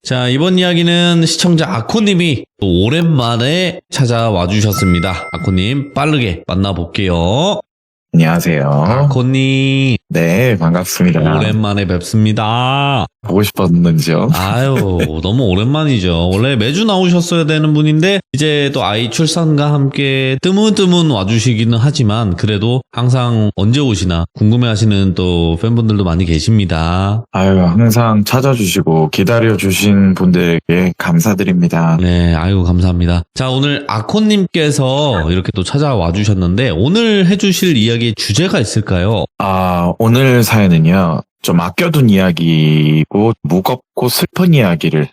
자, 이번 이야기는 시청자 아코님이 또 오랜만에 찾아와 주셨습니다. 아코님, 빠르게 만나볼게요. 안녕하세요. 아코님, 네, 반갑습니다. 오랜만에 뵙습니다. 보고 싶었는지요? 아유, 너무 오랜만이죠. 원래 매주 나오셨어야 되는 분인데 이제 또 아이 출산과 함께 뜨문뜨문 와주시기는 하지만 그래도 항상 언제 오시나 궁금해하시는 또 팬분들도 많이 계십니다. 아유, 항상 찾아주시고 기다려주신 분들에게 감사드립니다. 네, 아유, 감사합니다. 자, 오늘 아코님께서 이렇게 또 찾아와 주셨는데 오늘 해주실 이야기의 주제가 있을까요? 오늘 사연은요, 좀 아껴둔 이야기고 무겁고 슬픈 이야기를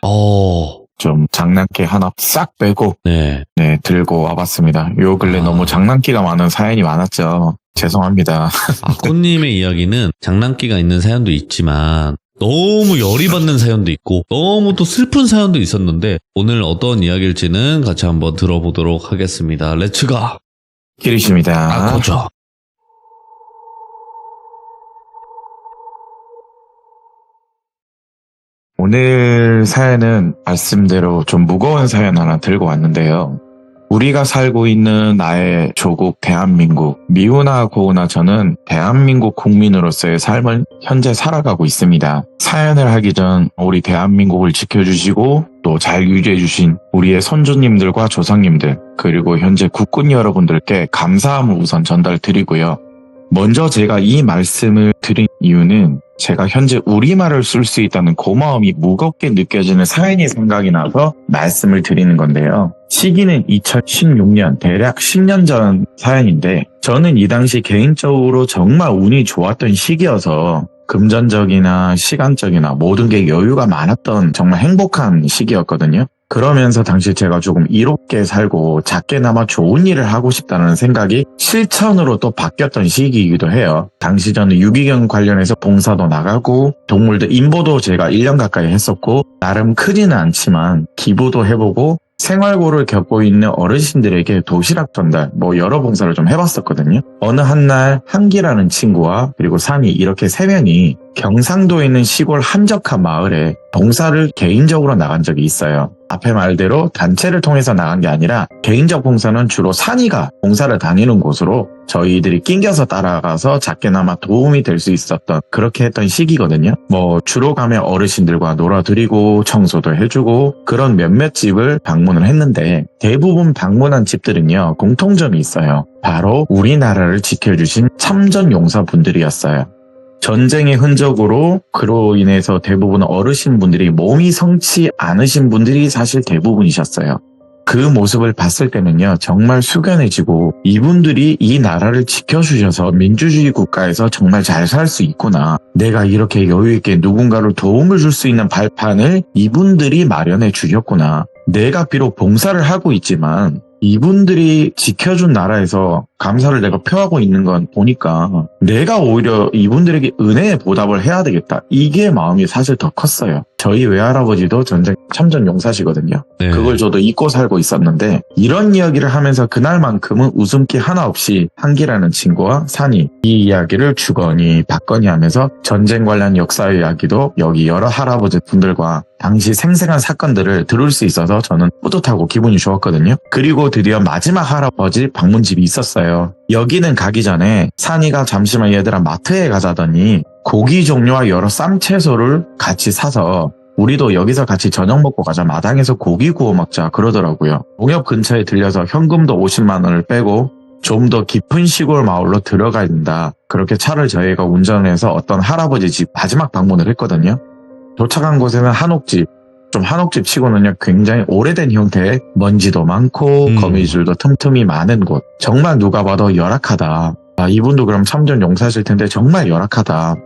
좀 장난기 하나 싹 빼고 네. 들고 와봤습니다. 요 근래 너무 장난기가 많은 사연이 많았죠. 죄송합니다. 아코님의 이야기는 장난기가 있는 사연도 있지만 너무 열이 받는 사연도 있고 너무 또 슬픈 사연도 있었는데 오늘 어떤 이야기일지는 같이 한번 들어보도록 하겠습니다. 렛츠가! 기리십니다. 아코죠. 오늘 사연은 말씀대로 좀 무거운 사연 하나 들고 왔는데요. 우리가 살고 있는 나의 조국 대한민국, 미우나 고우나 저는 대한민국 국민으로서의 삶을 현재 살아가고 있습니다. 사연을 하기 전 우리 대한민국을 지켜주시고 또 잘 유지해주신 우리의 선조님들과 조상님들, 그리고 현재 국군 여러분들께 감사함을 우선 전달드리고요. 먼저 제가 이 말씀을 드린 이유는 제가 현재 우리말을 쓸 수 있다는 고마움이 무겁게 느껴지는 사연이 생각이 나서 말씀을 드리는 건데요. 시기는 2016년, 대략 10년 전 사연인데 저는 이 당시 개인적으로 정말 운이 좋았던 시기여서 금전적이나 시간적이나 모든 게 여유가 많았던 정말 행복한 시기였거든요. 그러면서 당시 제가 조금 이롭게 살고 작게나마 좋은 일을 하고 싶다는 생각이 실천으로 또 바뀌었던 시기이기도 해요. 당시 저는 유기견 관련해서 봉사도 나가고 동물들 인보도 제가 1년 가까이 했었고 나름 크지는 않지만 기부도 해보고 생활고를 겪고 있는 어르신들에게 도시락 전달, 여러 봉사를 좀 해봤었거든요. 어느 한날 한기라는 친구와 그리고 산이 이렇게 세 명이 경상도에 있는 시골 한적한 마을에 봉사를 개인적으로 나간 적이 있어요. 앞에 말대로 단체를 통해서 나간 게 아니라 개인적 봉사는 주로 산이가 봉사를 다니는 곳으로 저희들이 낑겨서 따라가서 작게나마 도움이 될 수 있었던 그렇게 했던 시기거든요. 주로 가면 어르신들과 놀아드리고 청소도 해주고 그런 몇몇 집을 방문을 했는데 대부분 방문한 집들은요 공통점이 있어요. 바로 우리나라를 지켜주신 참전용사분들이었어요. 전쟁의 흔적으로 그로 인해서 대부분 어르신분들이 몸이 성치 않으신 분들이 사실 대부분이셨어요. 그 모습을 봤을 때는요 정말 숙연해지고 이분들이 이 나라를 지켜주셔서 민주주의 국가에서 정말 잘 살 수 있구나. 내가 이렇게 여유있게 누군가를 도움을 줄 수 있는 발판을 이분들이 마련해 주셨구나. 내가 비록 봉사를 하고 있지만 이분들이 지켜준 나라에서 감사를 내가 표하고 있는 건 보니까 내가 오히려 이분들에게 은혜에 보답을 해야 되겠다. 이게 마음이 사실 더 컸어요. 저희 외할아버지도 전쟁 참전 용사시거든요. 네. 그걸 저도 잊고 살고 있었는데 이런 이야기를 하면서 그날만큼은 웃음기 하나 없이 한기라는 친구와 산이 이 이야기를 주거니 받거니 하면서 전쟁 관련 역사 이야기도 여기 여러 할아버지 분들과 당시 생생한 사건들을 들을 수 있어서 저는 뿌듯하고 기분이 좋았거든요. 그리고 드디어 마지막 할아버지 방문집이 있었어요. 여기는 가기 전에 산이가 잠시만 얘들아 마트에 가자더니 고기 종류와 여러 쌈채소를 같이 사서 우리도 여기서 같이 저녁 먹고 가자, 마당에서 고기 구워 먹자 그러더라고요. 농협 근처에 들려서 현금도 50만 원을 빼고 좀 더 깊은 시골 마을로 들어가야 된다. 그렇게 차를 저희가 운전을 해서 어떤 할아버지 집 마지막 방문을 했거든요. 도착한 곳에는 한옥집, 좀 한옥집 치고는요 굉장히 오래된 형태의 먼지도 많고 거미줄도 틈틈이 많은 곳. 정말 누가 봐도 열악하다. 이분도 그럼 참전 용사실 텐데 정말 열악하다.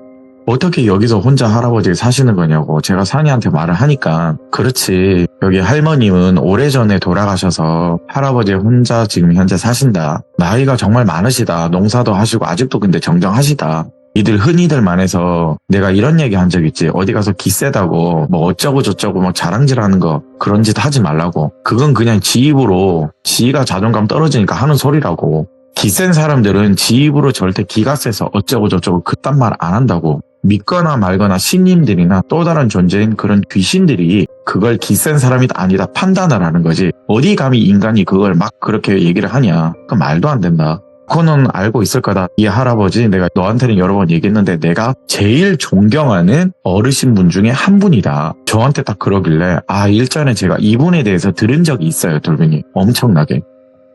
어떻게 여기서 혼자 할아버지 사시는 거냐고 제가 산이한테 말을 하니까 그렇지, 여기 할머님은 오래전에 돌아가셔서 할아버지 혼자 지금 현재 사신다. 나이가 정말 많으시다. 농사도 하시고 아직도 근데 정정하시다. 이들 흔히들 만해서 내가 이런 얘기 한 적 있지. 어디 가서 기세다고 어쩌고 저쩌고 자랑질하는 거 그런 짓 하지 말라고. 그건 그냥 지 입으로 지가 자존감 떨어지니까 하는 소리라고. 기센 사람들은 지 입으로 절대 기가 세서 어쩌고 저쩌고 그딴 말 안 한다고. 믿거나 말거나 신님들이나 또 다른 존재인 그런 귀신들이 그걸 기센 사람이 아니다 판단을 하는 거지. 어디 감히 인간이 그걸 막 그렇게 얘기를 하냐. 그 말도 안 된다. 그거는 알고 있을 거다. 이 할아버지 내가 너한테는 여러 번 얘기했는데 내가 제일 존경하는 어르신분 중에 한 분이다. 저한테 딱 그러길래 일전에 제가 이분에 대해서 들은 적이 있어요. 돌변이 엄청나게.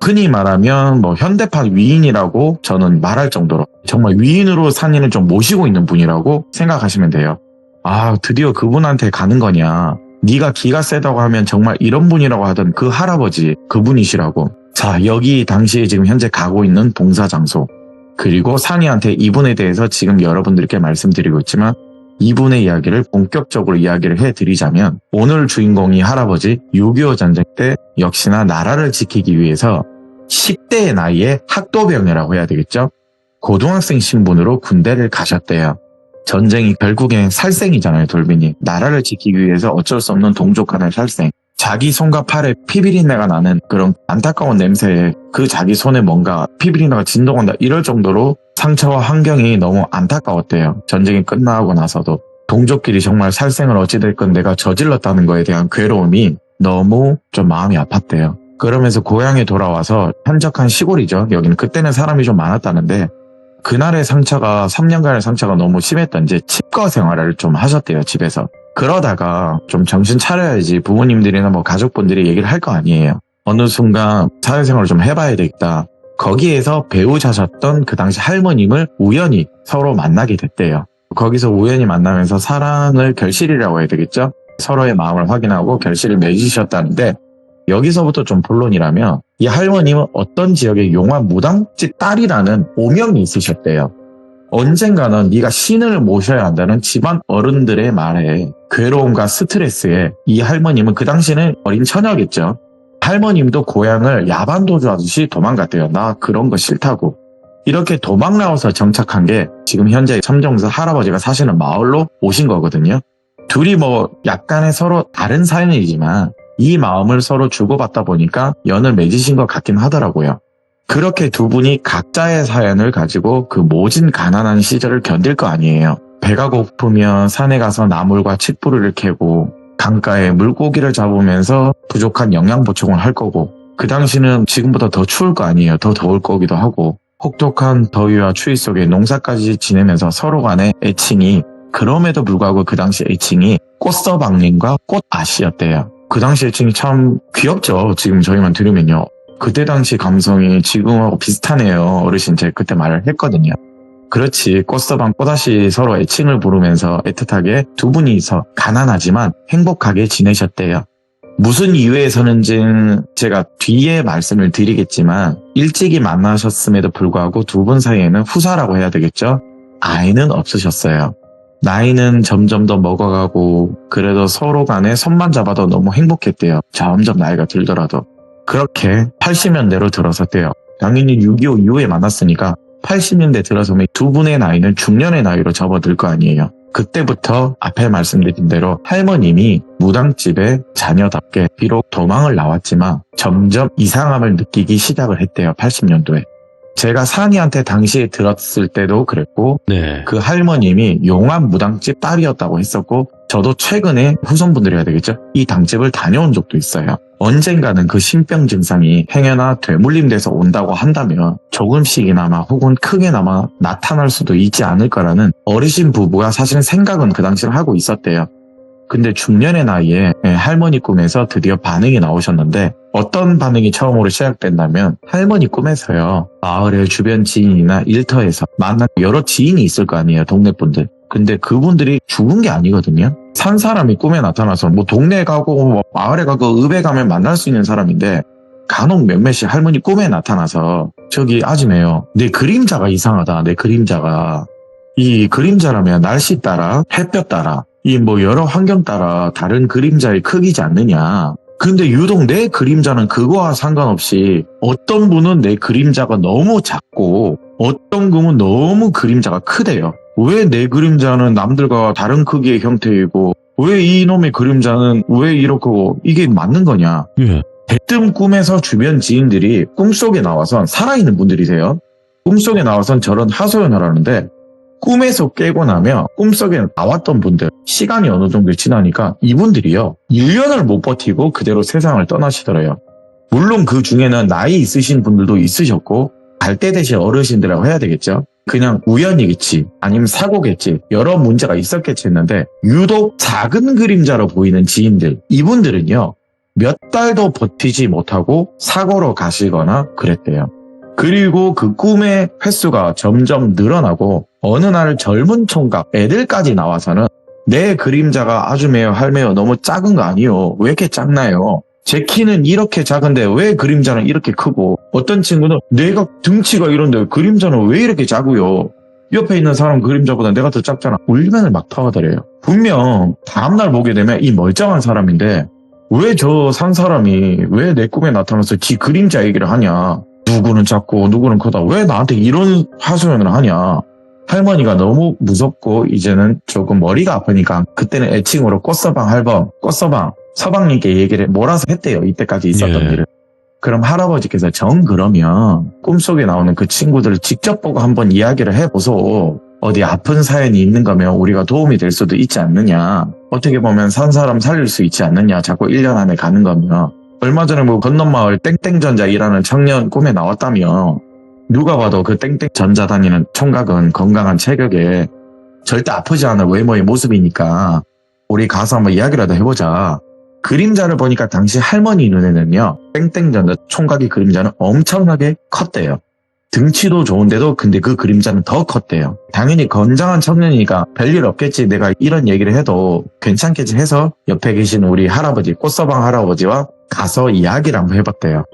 흔히 말하면 뭐 현대판 위인이라고 저는 말할 정도로 정말 위인으로 산인을 좀 모시고 있는 분이라고 생각하시면 돼요. 드디어 그분한테 가는 거냐. 네가 기가 세다고 하면 정말 이런 분이라고 하던 그 할아버지 그분이시라고. 자, 여기 당시에 지금 현재 가고 있는 봉사 장소 그리고 산이한테 이분에 대해서 지금 여러분들께 말씀드리고 있지만 이분의 이야기를 본격적으로 이야기를 해드리자면 오늘 주인공이 할아버지 6.25 전쟁 때 역시나 나라를 지키기 위해서 10대의 나이에 학도병이라고 해야 되겠죠? 고등학생 신분으로 군대를 가셨대요. 전쟁이 결국엔 살생이잖아요, 돌빈이. 나라를 지키기 위해서 어쩔 수 없는 동족 간의 살생. 자기 손과 팔에 피비린내가 나는 그런 안타까운 냄새에 그 자기 손에 뭔가 피비린내가 진동한다 이럴 정도로 상처와 환경이 너무 안타까웠대요. 전쟁이 끝나고 나서도. 동족끼리 정말 살생을 어찌됐건 내가 저질렀다는 거에 대한 괴로움이 너무 좀 마음이 아팠대요. 그러면서 고향에 돌아와서 한적한 시골이죠. 여기는 그때는 사람이 좀 많았다는데 그날의 상처가 3년간의 상처가 너무 심했던지 칩거 생활을 좀 하셨대요. 집에서. 그러다가 좀 정신 차려야지 부모님들이나 뭐 가족분들이 얘기를 할 거 아니에요. 어느 순간 사회생활을 좀 해봐야 되겠다. 거기에서 배우자셨던 그 당시 할머님을 우연히 서로 만나게 됐대요. 거기서 우연히 만나면서 사랑을 결실이라고 해야 되겠죠? 서로의 마음을 확인하고 결실을 맺으셨다는데 여기서부터 좀 본론이라면 이 할머님은 어떤 지역의 용화 무당집 딸이라는 오명이 있으셨대요. 언젠가는 네가 신을 모셔야 한다는 집안 어른들의 말에 괴로움과 스트레스에 이 할머님은 그 당시에는 어린 처녀겠죠. 할머님도 고향을 야반도주하듯이 도망갔대요. 나 그런 거 싫다고. 이렇게 도망 나와서 정착한 게 지금 현재 삼정사 할아버지가 사시는 마을로 오신 거거든요. 둘이 뭐 약간의 서로 다른 사연이지만 이 마음을 서로 주고받다 보니까 연을 맺으신 것 같긴 하더라고요. 그렇게 두 분이 각자의 사연을 가지고 그 모진 가난한 시절을 견딜 거 아니에요. 배가 고프면 산에 가서 나물과 칡뿌리를 캐고 강가에 물고기를 잡으면서 부족한 영양 보충을 할 거고 그 당시는 지금보다 더 추울 거 아니에요. 더 더울 거기도 하고 혹독한 더위와 추위 속에 농사까지 지내면서 서로 간의 애칭이 그럼에도 불구하고 그 당시 애칭이 꽃서방님과 꽃아씨였대요. 그 당시 애칭이 참 귀엽죠. 지금 저희만 들으면요. 그때 당시 감성이 지금하고 비슷하네요. 어르신 제가 그때 말을 했거든요. 그렇지 꽃서방 꽃아씨 서로 애칭을 부르면서 애틋하게 두 분이서 가난하지만 행복하게 지내셨대요. 무슨 이유에서는지 제가 뒤에 말씀을 드리겠지만 일찍이 만나셨음에도 불구하고 두 분 사이에는 후사라고 해야 되겠죠. 아이는 없으셨어요. 나이는 점점 더 먹어가고 그래도 서로 간에 손만 잡아도 너무 행복했대요. 점점 나이가 들더라도. 그렇게 80년대로 들어섰대요. 당연히 6.25 이후에 만났으니까 80년대 들어서면 두 분의 나이는 중년의 나이로 접어들 거 아니에요. 그때부터 앞에 말씀드린 대로 할머님이 무당집의 자녀답게 비록 도망을 나왔지만 점점 이상함을 느끼기 시작을 했대요. 80년도에. 제가 산이한테 당시에 들었을 때도 그랬고 네. 그 할머님이 용암 무당집 딸이었다고 했었고 저도 최근에 후손분들이 해야 되겠죠? 이 당집을 다녀온 적도 있어요. 언젠가는 그 신병 증상이 행여나 되물림돼서 온다고 한다면 조금씩이나마 혹은 크게나마 나타날 수도 있지 않을까라는 어르신 부부가 사실은 생각은 그 당시에 하고 있었대요. 근데 중년의 나이에 할머니 꿈에서 드디어 반응이 나오셨는데 어떤 반응이 처음으로 시작된다면 할머니 꿈에서요. 마을의 주변 지인이나 일터에서 만난 여러 지인이 있을 거 아니에요. 동네 분들. 근데 그분들이 죽은 게 아니거든요. 산 사람이 꿈에 나타나서 뭐 동네에 가고 뭐 마을에 가고 읍에 가면 만날 수 있는 사람인데 간혹 몇몇이 할머니 꿈에 나타나서 저기 아줌매요. 내 그림자가 이상하다. 내 그림자가. 이 그림자라면 날씨 따라 햇볕 따라 이 뭐 여러 환경 따라 다른 그림자의 크기지 않느냐. 근데 유독 내 그림자는 그거와 상관없이 어떤 분은 내 그림자가 너무 작고 어떤 분은 너무 그림자가 크대요. 왜 내 그림자는 남들과 다른 크기의 형태이고 왜 이놈의 그림자는 왜 이렇고 이게 맞는 거냐. 예. 대뜸 꿈에서 주변 지인들이 꿈속에 나와선 살아있는 분들이세요. 꿈속에 나와선 저런 하소연을 하는데 꿈에서 깨고 나면 꿈속에 나왔던 분들, 시간이 어느 정도 지나니까 이분들이요, 1년을 못 버티고 그대로 세상을 떠나시더래요. 물론 그 중에는 나이 있으신 분들도 있으셨고, 갈 때 되신 어르신들이라고 해야 되겠죠. 그냥 우연이겠지, 아니면 사고겠지, 여러 문제가 있었겠지 했는데, 유독 작은 그림자로 보이는 지인들, 이분들은요, 몇 달도 버티지 못하고 사고로 가시거나 그랬대요. 그리고 그 꿈의 횟수가 점점 늘어나고 어느 날 젊은 총각 애들까지 나와서는 내 그림자가 아줌매요 할매요 너무 작은 거 아니요, 왜 이렇게 작나요? 제 키는 이렇게 작은데 왜 그림자는 이렇게 크고, 어떤 친구는 내가 등치가 이런데 그림자는 왜 이렇게 작고요, 옆에 있는 사람 그림자보다 내가 더 작잖아, 울면을 막 터하더래요. 분명 다음날 보게 되면 이 멀쩡한 사람인데 왜 저 산 사람이 왜 내 꿈에 나타나서 지 그림자 얘기를 하냐, 누구는 작고 누구는 크다, 왜 나한테 이런 하소연을 하냐. 할머니가 너무 무섭고 이제는 조금 머리가 아프니까 그때는 애칭으로 꽃서방 할멈, 꽃서방, 서방님께 얘기를 몰아서 했대요. 이때까지 있었던 예. 일을. 그럼 할아버지께서 정 그러면 꿈속에 나오는 그 친구들을 직접 보고 한번 이야기를 해보소. 어디 아픈 사연이 있는 거면 우리가 도움이 될 수도 있지 않느냐. 어떻게 보면 산 사람 살릴 수 있지 않느냐. 자꾸 1년 안에 가는 거면. 얼마 전에 뭐 건너마을 땡땡전자 일하는 청년 꿈에 나왔다며. 누가 봐도 그 땡땡전자 다니는 총각은 건강한 체격에 절대 아프지 않은 외모의 모습이니까 우리 가서 한번 이야기라도 해보자. 그림자를 보니까 당시 할머니 눈에는요, 땡땡전자 총각의 그림자는 엄청나게 컸대요. 등치도 좋은데도 근데 그 그림자는 더 컸대요. 당연히 건장한 청년이니까 별일 없겠지, 내가 이런 얘기를 해도 괜찮겠지 해서 옆에 계신 우리 할아버지, 꽃서방 할아버지와 가서 이야기를 한번 해봤대요.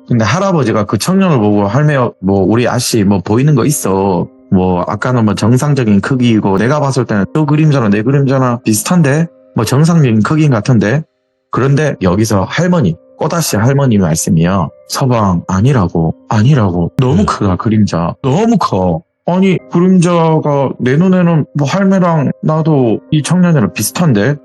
근데 할아버지가 그 청년을 보고 할매요, 뭐 우리 아씨 뭐 보이는 거 있어, 뭐 아까는 뭐 정상적인 크기이고 내가 봤을 때는 또 그림자나 내 그림자나 비슷한데 뭐 정상적인 크기인 같은데. 그런데 여기서 할머니, 꼬다씨 할머니 말씀이요, 서방 아니라고 너무 크다, 그림자 너무 커. 아니 그림자가 내 눈에는 뭐 할매랑 나도 이 청년이랑 비슷한데,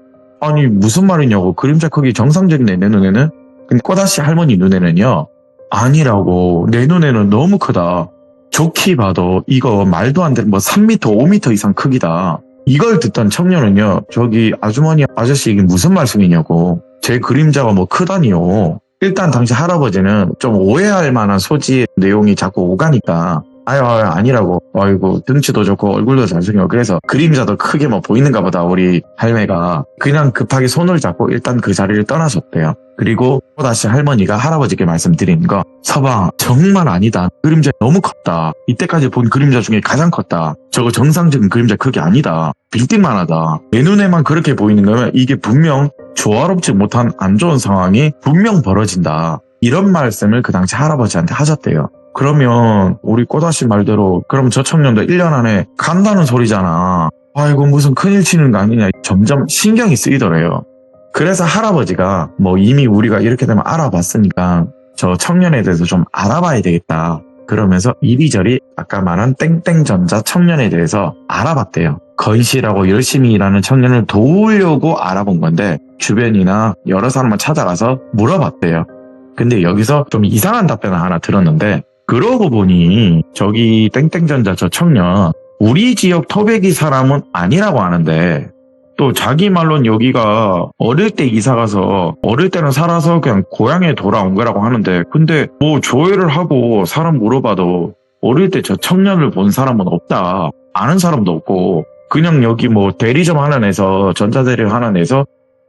아니 무슨 말이냐고, 그림자 크기 정상적이네 내 눈에는. 근데 꼬다씨 할머니 눈에는요, 아니라고, 내 눈에는 너무 크다, 좋게 봐도 이거 말도 안 되는 뭐 3m 5m 이상 크기다. 이걸 듣던 청년은요, 저기 아주머니 아저씨 이게 무슨 말씀이냐고, 제 그림자가 뭐 크다니요. 일단 당시 할아버지는 좀 오해할 만한 소지의 내용이 자꾸 오가니까 아유 아니라고, 아이고 등치도 좋고 얼굴도 잘생겨, 그래서 그림자도 크게 뭐 보이는가 보다 우리 할매가, 그냥 급하게 손을 잡고 일단 그 자리를 떠나셨대요. 그리고 또다시 할머니가 할아버지께 말씀드린 거, 서방 정말 아니다, 그림자 너무 컸다, 이때까지 본 그림자 중에 가장 컸다, 저거 정상적인 그림자 크기 아니다, 빌딩만하다, 내 눈에만 그렇게 보이는 거면 이게 분명 조화롭지 못한 안 좋은 상황이 분명 벌어진다, 이런 말씀을 그 당시 할아버지한테 하셨대요. 그러면 우리 꼬다씨 말대로 그럼 저 청년도 1년 안에 간다는 소리잖아. 아이고 무슨 큰일 치는 거 아니냐, 점점 신경이 쓰이더래요. 그래서 할아버지가 뭐 이미 우리가 이렇게 되면 알아봤으니까 저 청년에 대해서 좀 알아봐야 되겠다, 그러면서 이리저리 아까 말한 땡땡전자 청년에 대해서 알아봤대요. 건실하고 열심히 일하는 청년을 도우려고 알아본 건데 주변이나 여러 사람을 찾아가서 물어봤대요. 근데 여기서 좀 이상한 답변을 하나 들었는데, 그러고 보니 저기 땡땡전자 저 청년 우리 지역 토백이 사람은 아니라고 하는데, 또 자기 말로는 여기가 어릴 때 이사가서 어릴 때는 살아서 그냥 고향에 돌아온 거라고 하는데, 근데 뭐 조회를 하고 사람 물어봐도 어릴 때 저 청년을 본 사람은 없다, 아는 사람도 없고, 그냥 여기 뭐 대리점 하나 내서 전자대리 하나 내서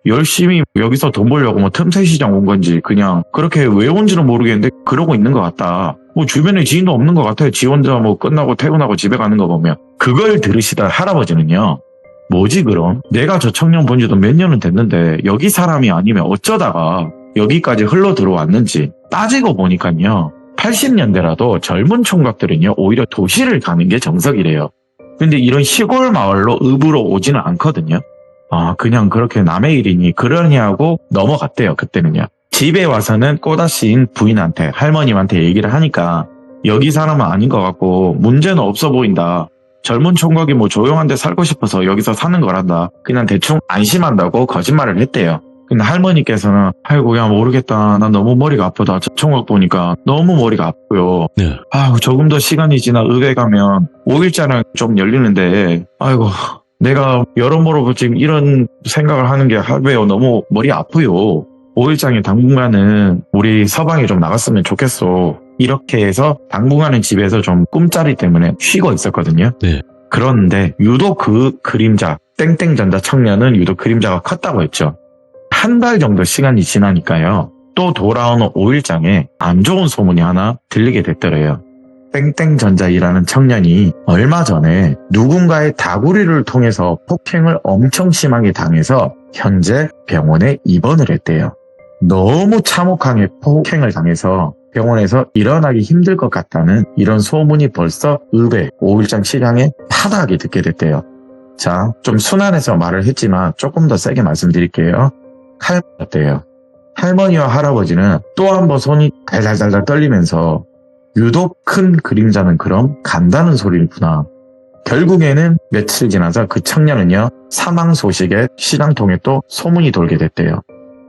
열심히 여기서 돈 벌려고 뭐 틈새 시장 온 건지 그냥 그렇게 왜 온지는 모르겠는데 그러고 있는 것 같다. 뭐 주변에 지인도 없는 것 같아요. 지 혼자 뭐 끝나고 퇴근하고 집에 가는 거 보면. 그걸 들으시던 할아버지는요, 뭐지 그럼? 내가 저 청년 본 지도 몇 년은 됐는데 여기 사람이 아니면 어쩌다가 여기까지 흘러 들어왔는지 따지고 보니까요, 80년대라도 젊은 총각들은요 오히려 도시를 가는 게 정석이래요. 근데 이런 시골 마을로 읍으로 오지는 않거든요. 아, 그냥 그렇게 남의 일이니 그러니 하고 넘어갔대요. 그때는요. 집에 와서는 꼬다씨인 부인한테, 할머님한테 얘기를 하니까 여기 사람은 아닌 것 같고 문제는 없어 보인다, 젊은 총각이 뭐 조용한 데 살고 싶어서 여기서 사는 거란다, 그냥 대충 안심한다고 거짓말을 했대요. 근데 할머니께서는 아이고 야 모르겠다. 난 너무 머리가 아프다. 저 총각 보니까 너무 머리가 아프고요. 네. 아유 조금 더 시간이 지나 의대 가면 5일자는 좀 열리는데 아이고 내가 여러모로 지금 이런 생각을 하는 게 왜요? 너무 머리 아프요. 5일장에 당분간은 우리 서방에 좀 나갔으면 좋겠어. 이렇게 해서 당분간은 집에서 좀 꿈자리 때문에 쉬고 있었거든요. 네. 그런데 유독 그 그림자 땡땡전자 청년은 유독 그림자가 컸다고 했죠. 한 달 정도 시간이 지나니까요. 또 돌아오는 5일장에 안 좋은 소문이 하나 들리게 됐더래요. 땡땡전자이라는 청년이 얼마 전에 누군가의 다구리를 통해서 폭행을 엄청 심하게 당해서 현재 병원에 입원을 했대요. 너무 참혹하게 폭행을 당해서 병원에서 일어나기 힘들 것 같다는 이런 소문이 벌써 의뢰 5일장 시장에 파다하게 듣게 됐대요. 자, 좀 순환해서 말을 했지만 조금 더 세게 말씀드릴게요. 할머니였대요. 할머니와 할아버지는 또 한 번 손이 달달달달 떨리면서 유독 큰 그림자는 그럼 간다는 소리구나. 결국에는 며칠 지나서 그 청년은요, 사망 소식에 시장 통해 또 소문이 돌게 됐대요.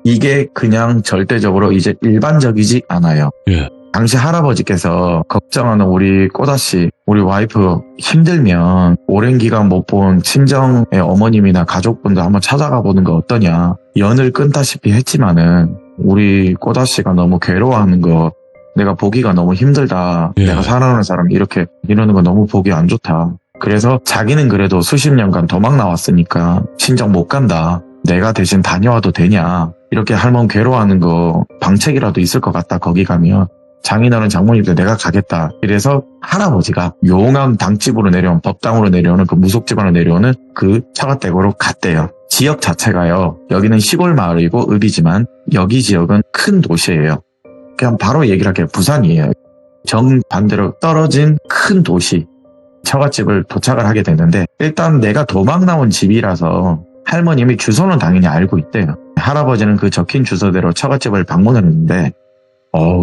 이게 그냥 절대적으로 이제 일반적이지 않아요. 예. 당시 할아버지께서 걱정하는 우리 꼬다씨, 우리 와이프 힘들면 오랜 기간 못 본 친정의 어머님이나 가족분들 한번 찾아가 보는 거 어떠냐. 연을 끊다시피 했지만은 우리 꼬다씨가 너무 괴로워하는 거 내가 보기가 너무 힘들다. 예. 내가 사랑하는 사람이 이렇게 이러는 거 너무 보기 안 좋다. 그래서 자기는 그래도 수십 년간 도망 나왔으니까 친정 못 간다. 내가 대신 다녀와도 되냐. 이렇게 할머니 괴로워하는 거 방책이라도 있을 것 같다. 거기 가면. 장인어른 장모님도 내가 가겠다. 이래서 할아버지가 용암 당집으로 내려온 법당으로 내려오는 그 무속집안으로 내려오는 그 처갓댁으로 갔대요. 지역 자체가요. 여기는 시골 마을이고 읍이지만 여기 지역은 큰 도시예요. 그냥 바로 얘기를 할게요. 부산이에요. 정반대로 떨어진 큰 도시. 처갓집을 도착을 하게 됐는데 일단 내가 도망 나온 집이라서 할머님이 주소는 당연히 알고 있대요. 할아버지는 그 적힌 주소대로 처갓집을 방문을 했는데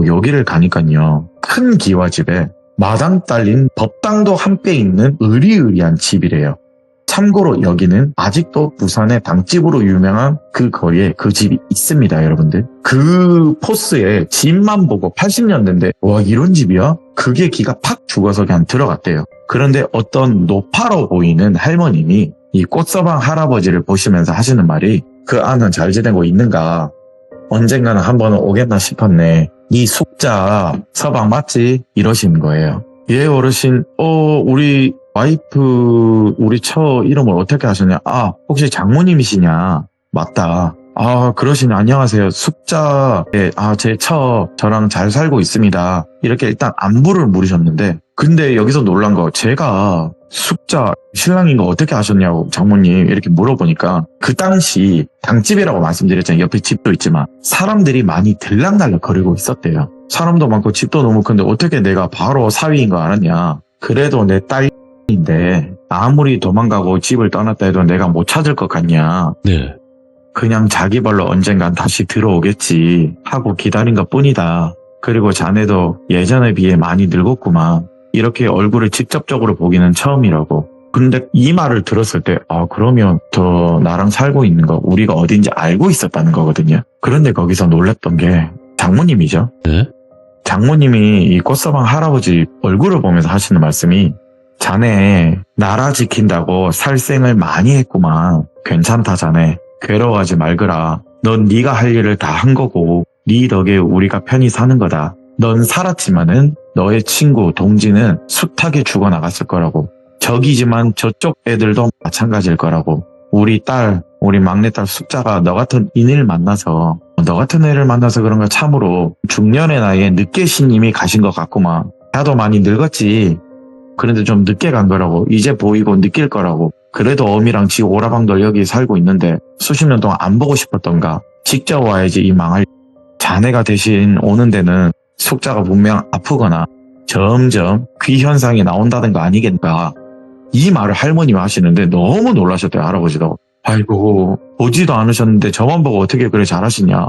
여기를 가니까요. 큰 기와집에 마당 딸린 법당도 함께 있는 으리으리한 집이래요. 참고로 여기는 아직도 부산의 당집으로 유명한 그 거리에 그 집이 있습니다, 여러분들. 그 포스에 집만 보고 80년대인데 와 이런 집이야? 그게 기가 팍 죽어서 그냥 들어갔대요. 그런데 어떤 노파로 보이는 할머님이 이 꽃서방 할아버지를 보시면서 하시는 말이 그 안은 잘 지내고 있는가? 언젠가는 한 번은 오겠나 싶었네. 이 숙자 서방 맞지? 이러시는 거예요. 예 어르신 우리 와이프 우리 처 이름을 어떻게 하셨냐? 아 혹시 장모님이시냐? 맞다. 아 그러시네. 안녕하세요. 숙자의 제 처 저랑 잘 살고 있습니다. 이렇게 일단 안부를 물으셨는데 근데 여기서 놀란 거 제가 숙자 신랑인 거 어떻게 아셨냐고 장모님 이렇게 물어보니까 그 당시 당집이라고 말씀드렸잖아요. 옆에 집도 있지만 사람들이 많이 들락날락 거리고 있었대요. 사람도 많고 집도 너무 큰데 어떻게 내가 바로 사위인 거 알았냐. 그래도 내 딸인데 아무리 도망가고 집을 떠났다 해도 내가 못 찾을 것 같냐. 네. 그냥 자기 발로 언젠간 다시 들어오겠지 하고 기다린 것 뿐이다. 그리고 자네도 예전에 비해 많이 늙었구만. 이렇게 얼굴을 직접적으로 보기는 처음이라고. 근데 이 말을 들었을 때 그러면 더 나랑 살고 있는 거 우리가 어딘지 알고 있었다는 거거든요. 그런데 거기서 놀랐던 게 장모님이죠. 네. 장모님이 이 꽃서방 할아버지 얼굴을 보면서 하시는 말씀이 자네 나라 지킨다고 살생을 많이 했구만. 괜찮다 자네. 괴로워하지 말거라. 넌 네가 할 일을 다 한 거고 네 덕에 우리가 편히 사는 거다. 넌 살았지만은 너의 친구 동지는 숱하게 죽어나갔을 거라고. 적이지만 저쪽 애들도 마찬가지일 거라고. 우리 막내딸 숙자가 너 같은 인을 만나서 너 같은 애를 만나서 그런가 참으로 중년의 나이에 늦게 신님이 가신 것 같구만. 나도 많이 늙었지. 그런데 좀 늦게 간 거라고. 이제 보이고 느낄 거라고. 그래도 어미랑 지 오라방들 여기 살고 있는데 수십 년 동안 안 보고 싶었던가. 직접 와야지 이 망할. 자네가 대신 오는 데는 숙자가 분명 아프거나 점점 귀 현상이 나온다는 거 아니겠는가. 이 말을 할머님이 하시는데 너무 놀라셨대요. 할아버지도. 아이고 보지도 않으셨는데 저만 보고 어떻게 그래 잘하시냐.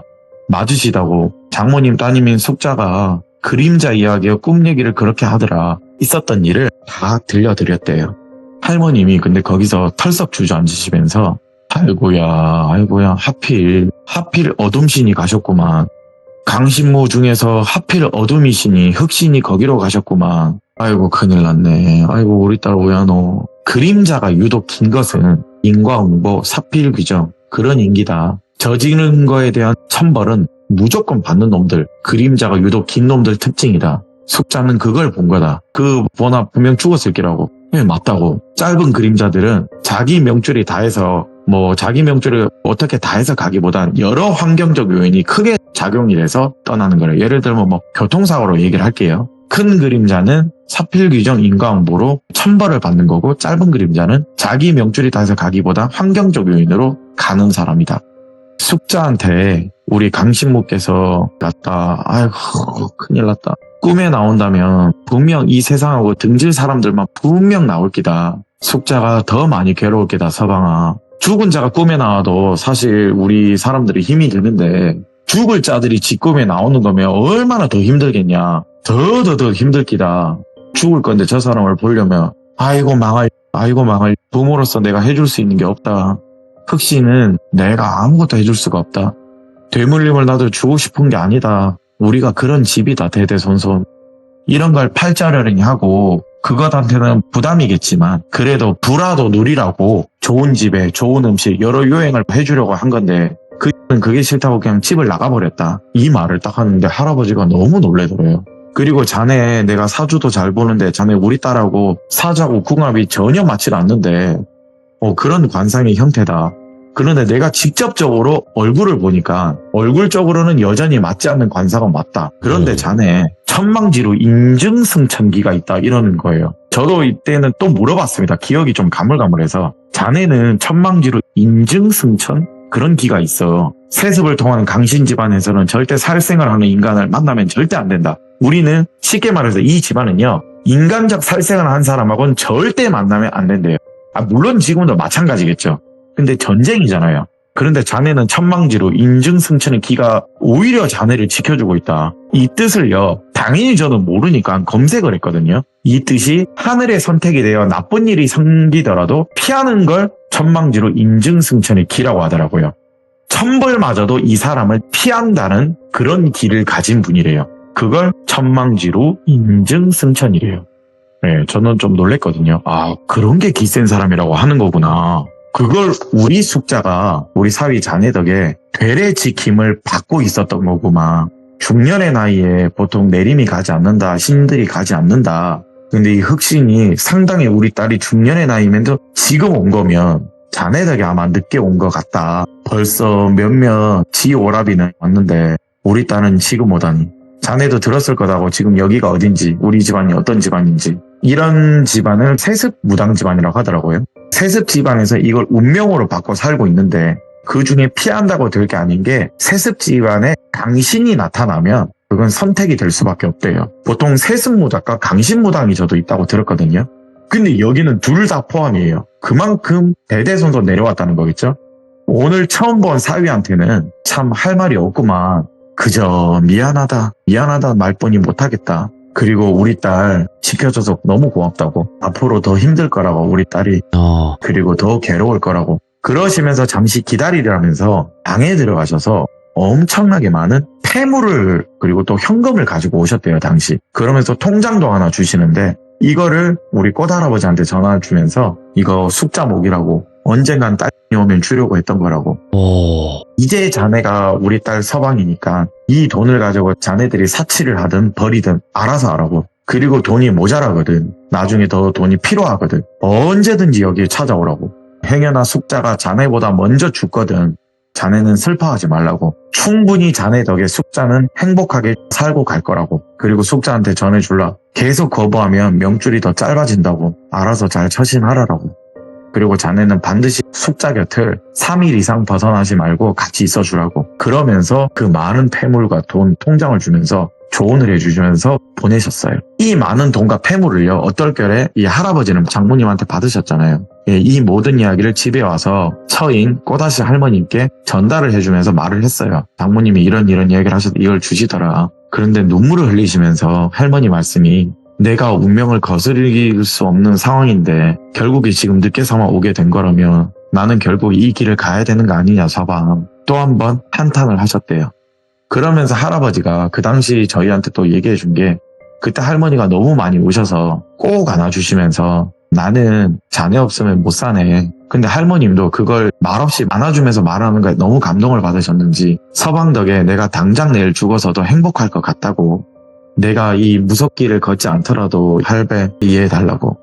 맞으시다고. 장모님 따님인 숙자가 그림자 이야기와 꿈 얘기를 그렇게 하더라. 있었던 일을 다 들려드렸대요. 할머님이 근데 거기서 털썩 주저앉으시면서 아이고야, 하필 어둠신이 가셨구만. 강신모 중에서 하필 어둠이신이 흑신이 거기로 가셨구만. 아이고, 큰일 났네. 아이고, 우리 딸 오야노. 그림자가 유독 긴 것은 인과응보, 사필귀정, 그런 인기다. 저지른 거에 대한 천벌은 무조건 받는 놈들, 그림자가 유독 긴 놈들 특징이다. 숙자는 그걸 본 거다. 그 보나 분명 죽었을 기라고. 예, 맞다고. 짧은 그림자들은 자기 명줄이 다해서 자기 명줄을 어떻게 다해서 가기보단 여러 환경적 요인이 크게 작용이 돼서 떠나는 거래요. 예를 들면 교통사고로 얘기를 할게요. 큰 그림자는 사필귀정 인과응보로 천벌을 받는 거고, 짧은 그림자는 자기 명줄이 다해서 가기보다 환경적 요인으로 가는 사람이다. 숙자한테 우리 강신모께서 아이고, 큰일 났다. 꿈에 나온다면 분명 이 세상하고 등질 사람들만 분명 나올 기다. 숙자가 더 많이 괴로울 기다, 서방아. 죽은 자가 꿈에 나와도 사실 우리 사람들이 힘이 드는데, 죽을 자들이 지 꿈에 나오는 거면 얼마나 더 힘들겠냐. 더 힘들 기다. 죽을 건데 저 사람을 보려면 아이고 망할, 부모로서 내가 해줄 수 있는 게 없다. 흑신은 내가 아무것도 해줄 수가 없다. 되물림을 나도 주고 싶은 게 아니다. 우리가 그런 집이다, 대대손손. 이런 걸 팔자려니 하고 그것한테는 부담이겠지만 그래도 부라도 누리라고 좋은 집에 좋은 음식 여러 요행을 해주려고 한 건데, 그게 싫다고 그냥 집을 나가버렸다. 이 말을 딱 하는데 할아버지가 너무 놀래더래요. 그리고 자네 내가 사주도 잘 보는데 자네 우리 딸하고 사주하고 궁합이 전혀 맞질 않는데 그런 관상의 형태다. 그런데 내가 직접적으로 얼굴을 보니까 얼굴적으로는 여전히 맞지 않는 관상은 맞다. 그런데 자네 천망지로 인증승천기가 있다, 이러는 거예요. 저도 이때는 또 물어봤습니다. 기억이 좀 가물가물해서. 자네는 천망지로 인증승천? 그런 기가 있어. 세습을 통하는 강신 집안에서는 절대 살생을 하는 인간을 만나면 절대 안 된다. 우리는 쉽게 말해서 이 집안은요, 인간적 살생을 한 사람하고는 절대 만나면 안 된대요. 물론 지금도 마찬가지겠죠. 근데 전쟁이잖아요. 그런데 자네는 천망지로 인증승천의 기가 오히려 자네를 지켜주고 있다. 이 뜻을요, 당연히 저는 모르니까 검색을 했거든요. 이 뜻이 하늘의 선택이 되어 나쁜 일이 생기더라도 피하는 걸 천망지로 인증승천의 기라고 하더라고요. 천벌마저도 이 사람을 피한다는 그런 기를 가진 분이래요. 그걸 천망지로 인증승천이래요. 네, 저는 좀 놀랬거든요. 그런 게 기센 사람이라고 하는 거구나. 그걸 우리 숙자가 우리 사위 자네 덕에 되레 지킴을 받고 있었던 거구만. 중년의 나이에 보통 내림이 가지 않는다, 신들이 가지 않는다. 근데 이 흑신이 상당히 우리 딸이 중년의 나이면도 지금 온 거면 자네 덕에 아마 늦게 온 것 같다. 벌써 몇몇 지 오라비는 왔는데 우리 딸은 지금 오다니. 자네도 들었을 거다고, 지금 여기가 어딘지, 우리 집안이 어떤 집안인지. 이런 집안을 세습 무당 집안이라고 하더라고요. 세습 집안에서 이걸 운명으로 받고 살고 있는데, 그 중에 피한다고 될 게 아닌 게, 세습 집안에 강신이 나타나면 그건 선택이 될 수밖에 없대요. 보통 세습 무당과 강신 무당이 저도 있다고 들었거든요. 근데 여기는 둘 다 포함이에요. 그만큼 대대손손 내려왔다는 거겠죠? 오늘 처음 본 사위한테는 참 할 말이 없구만. 그저 미안하다 말뿐이 못하겠다. 그리고 우리 딸 지켜줘서 너무 고맙다고. 앞으로 더 힘들 거라고, 우리 딸이. 그리고 더 괴로울 거라고. 그러시면서 잠시 기다리라면서 방에 들어가셔서 엄청나게 많은 폐물을, 그리고 또 현금을 가지고 오셨대요, 당시. 그러면서 통장도 하나 주시는데, 이거를 우리 꽃할아버지한테 전화 주면서 이거 숙자목이라고, 언젠간 딸이 오면 주려고 했던 거라고. 이제 자네가 우리 딸 서방이니까 이 돈을 가지고 자네들이 사치를 하든 버리든 알아서 하라고. 그리고 돈이 모자라거든. 나중에 더 돈이 필요하거든. 언제든지 여기에 찾아오라고. 행여나 숙자가 자네보다 먼저 죽거든. 자네는 슬퍼하지 말라고. 충분히 자네 덕에 숙자는 행복하게 살고 갈 거라고. 그리고 숙자한테 전해줄라. 계속 거부하면 명줄이 더 짧아진다고. 알아서 잘 처신하라고. 그리고 자네는 반드시 숙자 곁을 3일 이상 벗어나지 말고 같이 있어주라고. 그러면서 그 많은 폐물과 돈, 통장을 주면서 조언을 해주시면서 보내셨어요. 이 많은 돈과 폐물을요, 어떨결에 이 할아버지는 장모님한테 받으셨잖아요. 이 모든 이야기를 집에 와서 처인 꼬다시 할머님께 전달을 해주면서 말을 했어요. 장모님이 이런 이야기를 하셔서 이걸 주시더라. 그런데 눈물을 흘리시면서 할머니 말씀이, 내가 운명을 거스릴 수 없는 상황인데 결국에 지금 늦게서만 오게 된 거라면 나는 결국 이 길을 가야 되는 거 아니냐 서방. 또 한 번 한탄을 하셨대요. 그러면서 할아버지가 그 당시 저희한테 또 얘기해 준 게 그때 할머니가 너무 많이 오셔서 꼭 안아주시면서 나는 자네 없으면 못 사네. 근데 할머님도 그걸 말없이 안아주면서 말하는 거에 너무 감동을 받으셨는지 서방 덕에 내가 당장 내일 죽어서도 행복할 것 같다고. 내가 이 무섭기를 걷지 않더라도 할배 이해해달라고.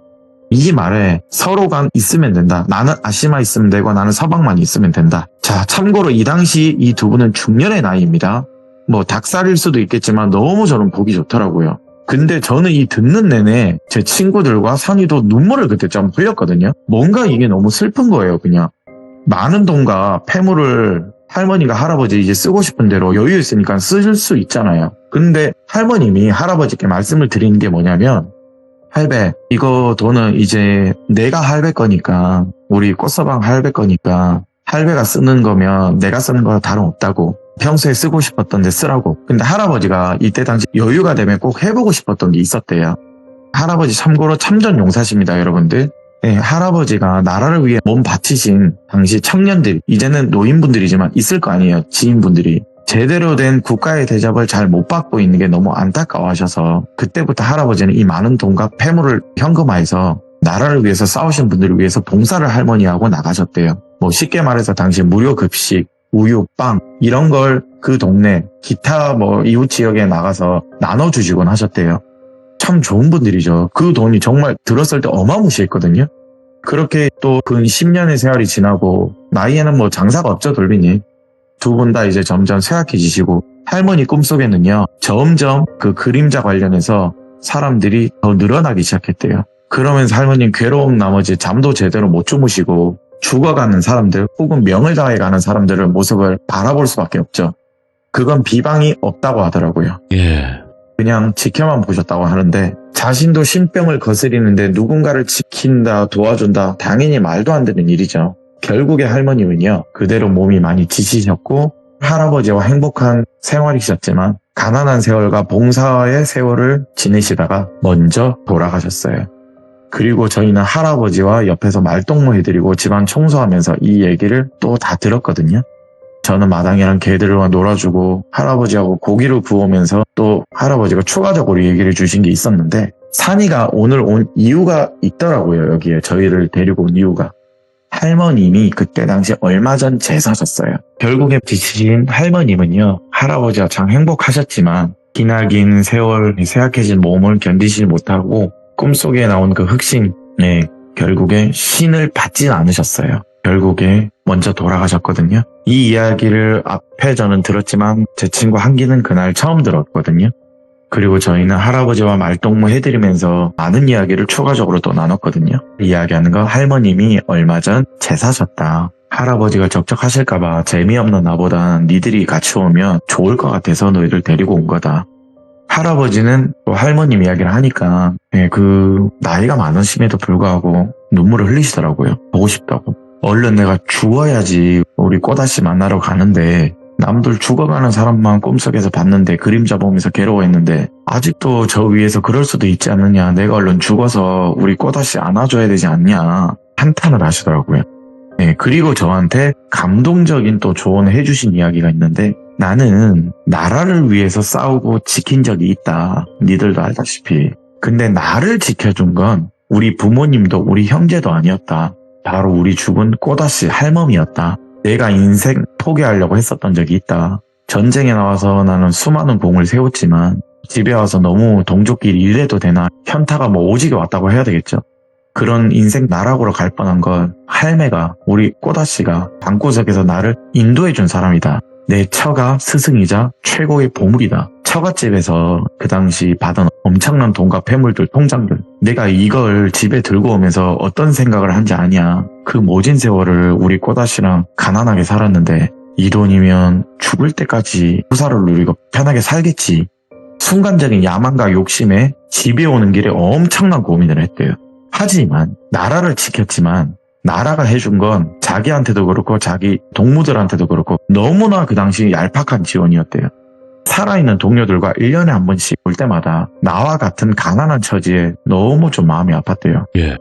이 말에 서로가 있으면 된다. 나는 아시마 있으면 되고 나는 서방만 있으면 된다. 자, 참고로 이 당시 이 두 분은 중년의 나이입니다. 뭐 닭살일 수도 있겠지만 너무 저는 보기 좋더라고요. 근데 저는 이 듣는 내내 제 친구들과 산이도 눈물을 그때 좀 흘렸거든요. 뭔가 이게 너무 슬픈 거예요, 그냥. 많은 돈과 폐물을 할머니가 할아버지 이제 쓰고 싶은 대로 여유 있으니까 쓸 수 있잖아요. 근데 할머님이 할아버지께 말씀을 드리는 게 뭐냐면 할배, 이거 돈은 이제 내가 할배 거니까 우리 꽃서방 할배 거니까 할배가 쓰는 거면 내가 쓰는 거랑 다름없다고. 평소에 쓰고 싶었던 데 쓰라고. 근데 할아버지가 이때 당시 여유가 되면 꼭 해보고 싶었던 게 있었대요. 할아버지 참고로 참전 용사십니다, 여러분들. 네, 할아버지가 나라를 위해 몸 바치신 당시 청년들, 이제는 노인분들이지만 있을 거 아니에요, 지인분들이. 제대로 된 국가의 대접을 잘 못 받고 있는 게 너무 안타까워하셔서 그때부터 할아버지는 이 많은 돈과 폐물을 현금화해서 나라를 위해서 싸우신 분들을 위해서 봉사를 할머니하고 나가셨대요. 뭐 쉽게 말해서 당시 무료 급식, 우유, 빵 이런 걸 그 동네 기타 뭐 이웃 지역에 나가서 나눠주시곤 하셨대요. 참 좋은 분들이죠. 그 돈이 정말 들었을 때 어마무시했거든요. 그렇게 또 근 10년의 세월이 지나고 나이에는 뭐 장사가 없죠, 돌비님. 두 분 다 이제 점점 쇠약해지시고 할머니 꿈속에는요 점점 그 그림자 관련해서 사람들이 더 늘어나기 시작했대요. 그러면서 할머니는 괴로움 나머지 잠도 제대로 못 주무시고 죽어가는 사람들 혹은 명을 다해가는 사람들의 모습을 바라볼 수밖에 없죠. 그건 비방이 없다고 하더라고요. 예. 그냥 지켜만 보셨다고 하는데 자신도 신병을 거스리는데 누군가를 지킨다, 도와준다 당연히 말도 안 되는 일이죠. 결국에 할머님은요 그대로 몸이 많이 지치셨고 할아버지와 행복한 생활이셨지만 가난한 세월과 봉사의 세월을 지내시다가 먼저 돌아가셨어요. 그리고 저희는 할아버지와 옆에서 말동무 해드리고 집안 청소하면서 이 얘기를 또 다 들었거든요. 저는 마당이랑 개들과 놀아주고 할아버지하고 고기를 구우면서 또 할아버지가 추가적으로 얘기를 주신 게 있었는데 산이가 오늘 온 이유가 있더라고요. 여기에 저희를 데리고 온 이유가. 할머님이 그때 당시 얼마 전 제사셨어요. 결국에 지치신 할머님은요. 할아버지와 참 행복하셨지만 기나긴 세월 쇠약해진 몸을 견디지 못하고 꿈속에 나온 그 흑신에 결국에 신을 받지는 않으셨어요. 결국에 먼저 돌아가셨거든요. 이 이야기를 앞에 저는 들었지만 제 친구 한기는 그날 처음 들었거든요. 그리고 저희는 할아버지와 말동무 해드리면서 많은 이야기를 추가적으로 또 나눴거든요. 이야기하는 건 할머님이 얼마 전 제사셨다. 할아버지가 적적하실까봐 재미없는 나보단 니들이 같이 오면 좋을 것 같아서 너희들 데리고 온 거다. 할아버지는 또 할머님 이야기를 하니까 그 나이가 많으심에도 불구하고 눈물을 흘리시더라고요. 보고 싶다고. 얼른 내가 죽어야지 우리 꼬다씨 만나러 가는데 남들 죽어가는 사람만 꿈속에서 봤는데 그림자 보면서 괴로워했는데 아직도 저 위에서 그럴 수도 있지 않느냐. 내가 얼른 죽어서 우리 꼬다씨 안아줘야 되지 않냐. 한탄을 하시더라고요. 그리고 저한테 감동적인 또 조언을 해주신 이야기가 있는데 나는 나라를 위해서 싸우고 지킨 적이 있다. 니들도 알다시피. 근데 나를 지켜준 건 우리 부모님도 우리 형제도 아니었다. 바로 우리 죽은 꼬다씨 할멈이었다. 내가 인생 포기하려고 했었던 적이 있다. 전쟁에 나와서 나는 수많은 공을 세웠지만 집에 와서 너무 동족끼리 일해도 되나 현타가 뭐 오지게 왔다고 해야 되겠죠. 그런 인생 나락으로 갈 뻔한 건 할매가 우리 꼬다씨가 방구석에서 나를 인도해준 사람이다. 내 처가 스승이자 최고의 보물이다. 처갓집에서 그 당시 받은 엄청난 돈과 폐물들, 통장들. 내가 이걸 집에 들고 오면서 어떤 생각을 한지 아냐. 그 모진 세월을 우리 꼬다씨랑 가난하게 살았는데 이 돈이면 죽을 때까지 후사를 누리고 편하게 살겠지. 순간적인 야망과 욕심에 집에 오는 길에 엄청난 고민을 했대요. 하지만 나라를 지켰지만 나라가 해준 건 자기한테도 그렇고 자기 동무들한테도 그렇고 너무나 그 당시 얄팍한 지원이었대요. 살아있는 동료들과 1년에 한 번씩 볼 때마다 나와 같은 가난한 처지에 너무 좀 마음이 아팠대요. 예.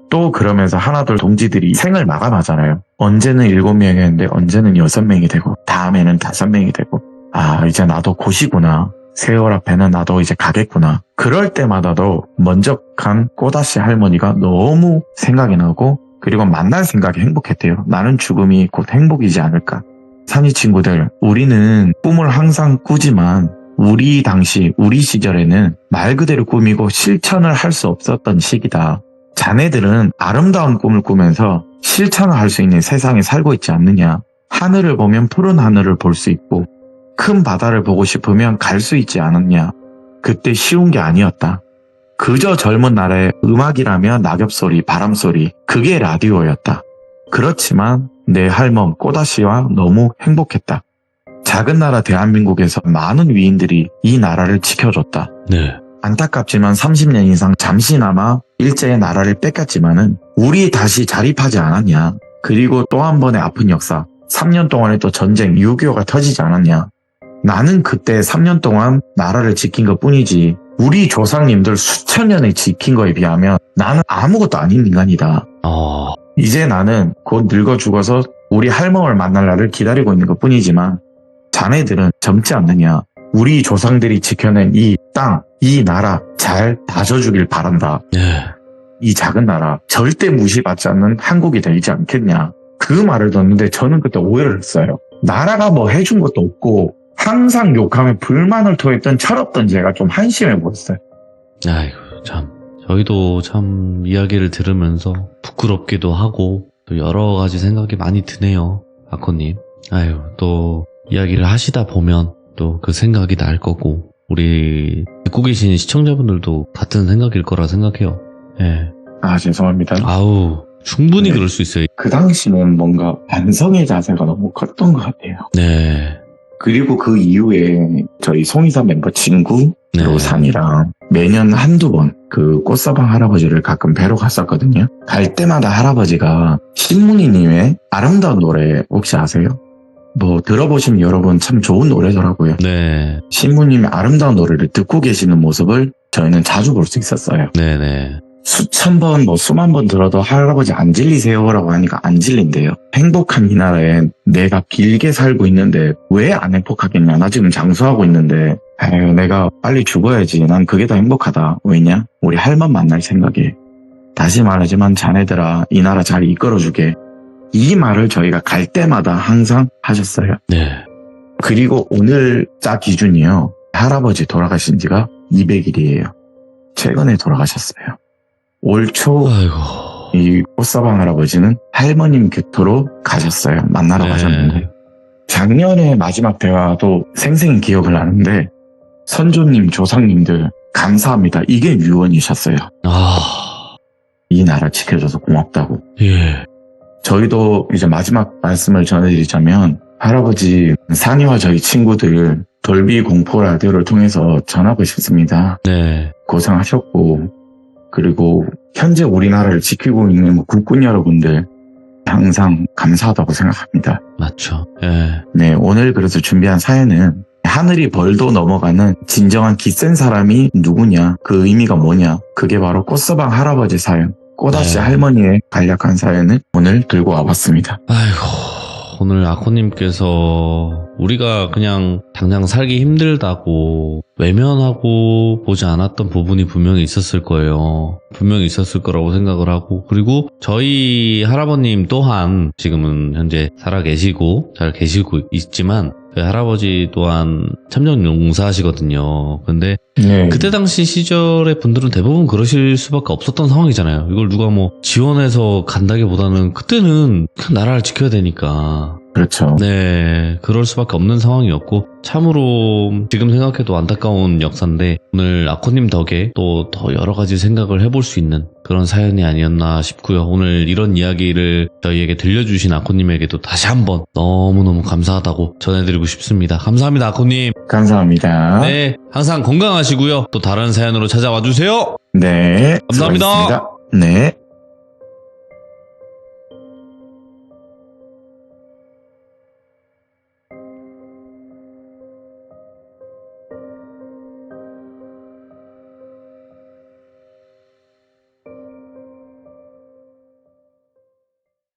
또 그러면서 하나둘 동지들이 생을 마감하잖아요. 언제는 7명이었는데 언제는 6명이 되고 다음에는 5명이 되고 아 이제 나도 고시구나. 세월 앞에는 나도 이제 가겠구나. 그럴 때마다도 먼저 간 꼬다씨 할머니가 너무 생각이 나고 그리고 만날 생각이 행복했대요. 나는 죽음이 곧 행복이지 않을까. 산이 친구들, 우리는 꿈을 항상 꾸지만 우리 당시, 우리 시절에는 말 그대로 꿈이고 실천을 할 수 없었던 시기다. 자네들은 아름다운 꿈을 꾸면서 실천을 할 수 있는 세상에 살고 있지 않느냐. 하늘을 보면 푸른 하늘을 볼 수 있고 큰 바다를 보고 싶으면 갈 수 있지 않았냐. 그때 쉬운 게 아니었다. 그저 젊은 날에 음악이라면 낙엽소리, 바람소리, 그게 라디오였다. 그렇지만 내 할멈 꼬다씨와 너무 행복했다. 작은 나라 대한민국에서 많은 위인들이 이 나라를 지켜줬다. 네. 안타깝지만 30년 이상 잠시나마 일제의 나라를 뺏겼지만은 우리 다시 자립하지 않았냐. 그리고 또 한 번의 아픈 역사, 3년 동안의 또 전쟁, 6.25가 터지지 않았냐. 나는 그때 3년 동안 나라를 지킨 것 뿐이지 우리 조상님들 수천 년에 지킨 거에 비하면 나는 아무것도 아닌 인간이다. 이제 나는 곧 늙어 죽어서 우리 할멈을 만날 날을 기다리고 있는 것 뿐이지만 자네들은 젊지 않느냐. 우리 조상들이 지켜낸 이 땅, 이 나라 잘 다져주길 바란다. 이 작은 나라 절대 무시받지 않는 한국이 되지 않겠냐. 그 말을 듣는데 저는 그때 오해를 했어요. 나라가 뭐 해준 것도 없고 항상 욕하며 불만을 토했던 철없던 제가 좀 한심해 보였어요. 아이고 참 저희도 참 이야기를 들으면서 부끄럽기도 하고 또 여러 가지 생각이 많이 드네요. 아코님. 아유 또 이야기를 하시다 보면 또 그 생각이 날 거고 우리 듣고 계신 시청자분들도 같은 생각일 거라 생각해요. 예. 아 죄송합니다. 아우 충분히 네. 그럴 수 있어요. 그 당시는 뭔가 반성의 자세가 너무 컸던 것 같아요. 네. 그리고 그 이후에 저희 송이사 멤버 친구 네. 로산이랑 매년 한두 번 그 꽃서방 할아버지를 가끔 뵈러 갔었거든요. 갈 때마다 할아버지가 신문이님의 아름다운 노래 혹시 아세요? 뭐 들어보시면 여러분 참 좋은 노래더라고요. 네. 신부님의 아름다운 노래를 듣고 계시는 모습을 저희는 자주 볼 수 있었어요. 네네. 수천 번, 뭐 수만 번 들어도 할아버지 안 질리세요라고 하니까 안 질린대요. 행복한 이 나라에 내가 길게 살고 있는데 왜 안 행복하겠냐. 나 지금 장수하고 있는데 아유 내가 빨리 죽어야지. 난 그게 더 행복하다. 왜냐? 우리 할멈 만날 생각에. 다시 말하지만 자네들아 이 나라 잘 이끌어주게. 이 말을 저희가 갈 때마다 항상 하셨어요. 네. 그리고 오늘 자 기준이요. 할아버지 돌아가신 지가 200일이에요. 최근에 돌아가셨어요. 올 초 아이고. 이 꽃서방 할아버지는 할머님 곁으로 가셨어요. 만나러 네. 가셨는데 작년에 마지막 대화도 생생히 기억을 나는데 선조님, 조상님들 감사합니다. 이게 유언이셨어요. 이 나라 지켜줘서 고맙다고. 예. 저희도 이제 마지막 말씀을 전해드리자면 할아버지 산이와 저희 친구들 돌비 공포 라디오를 통해서 전하고 싶습니다. 네. 고생하셨고 그리고 현재 우리나라를 지키고 있는 국군 여러분들 항상 감사하다고 생각합니다. 맞죠. 예. 네, 오늘 그래서 준비한 사연은 하늘이 벌도 넘어가는 진정한 기센 사람이 누구냐, 그 의미가 뭐냐, 그게 바로 꽃서방 할아버지 사연, 꼬다씨 네. 할머니의 간략한 사연을 오늘 들고 와봤습니다. 아이고, 오늘 아코님께서 우리가 그냥 당장 살기 힘들다고 외면하고 보지 않았던 부분이 분명히 있었을 거예요. 분명히 있었을 거라고 생각을 하고, 그리고 저희 할아버님 또한 지금은 현재 살아계시고 잘 계시고 있지만 그 할아버지 또한 참전용사시거든요. 근데 네. 그때 당시 시절의 분들은 대부분 그러실 수밖에 없었던 상황이잖아요. 이걸 누가 뭐 지원해서 간다기보다는 그때는 그 나라를 지켜야 되니까. 그렇죠. 네, 그럴 수밖에 없는 상황이었고 참으로 지금 생각해도 안타까운 역사인데 오늘 아코님 덕에 또 더 여러 가지 생각을 해볼 수 있는 그런 사연이 아니었나 싶고요. 오늘 이런 이야기를 저희에게 들려주신 아코님에게도 다시 한번 너무너무 감사하다고 전해드리고 싶습니다. 감사합니다, 아코님. 감사합니다. 네, 항상 건강하시고요. 또 다른 사연으로 찾아와 주세요. 네. 감사합니다. 수고하셨습니다. 네.